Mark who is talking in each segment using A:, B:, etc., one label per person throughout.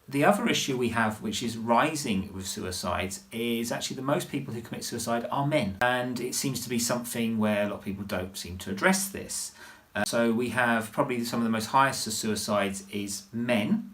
A: the other issue we have, which is rising with suicides, is actually the most people who commit suicide are men. And it seems to be something where a lot of people don't seem to address this. So we have probably some of the most highest of suicides is men.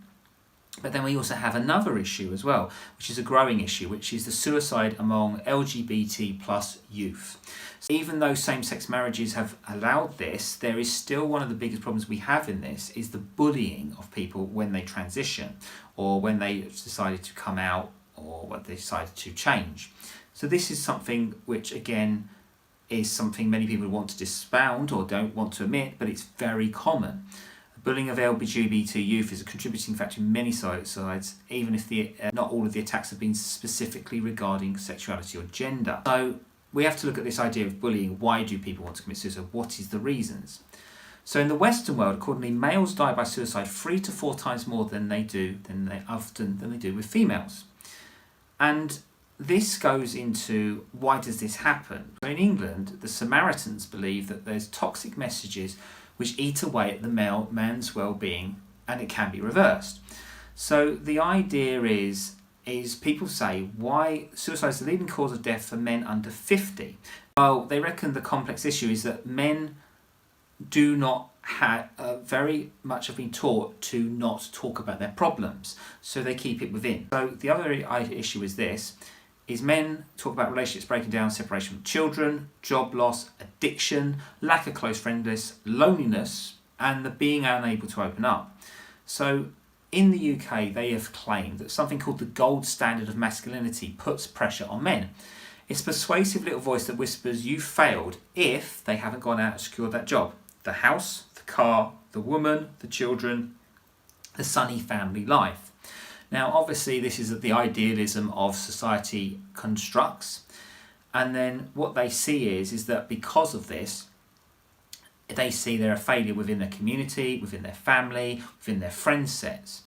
A: But then we also have another issue as well, which is a growing issue, which is the suicide among LGBT plus youth. So even though same-sex marriages have allowed this, there is still one of the biggest problems we have in this is the bullying of people when they transition or when they decided to come out or when they decided to change. So this is something which, again, is something many people want to dispound or don't want to admit, but it's very common. Bullying of LGBT youth is a contributing factor in many suicides, even if not all of the attacks have been specifically regarding sexuality or gender. So we have to look at this idea of bullying. Why do people want to commit suicide? What is the reasons? So in the Western world, accordingly, males die by suicide 3 to 4 times more than they do with females. And this goes into why does this happen? So in England, the Samaritans believe that there's toxic messages which eat away at the man's well-being, and it can be reversed. So the idea is people say, why suicide is the leading cause of death for men under 50? Well, they reckon the complex issue is that men do not have very much have been taught to not talk about their problems, so they keep it within. So the other issue is this, is men talk about relationships breaking down, separation from children, job loss, addiction, lack of close friendliness, loneliness, and the being unable to open up. So in the UK, they have claimed that something called the gold standard of masculinity puts pressure on men. It's a persuasive little voice that whispers you failed if they haven't gone out and secured that job. The house, the car, the woman, the children, the sunny family life. Now, obviously, this is the idealism of society constructs. And then what they see is that because of this, they see they're a failure within their community, within their family, within their friend sets.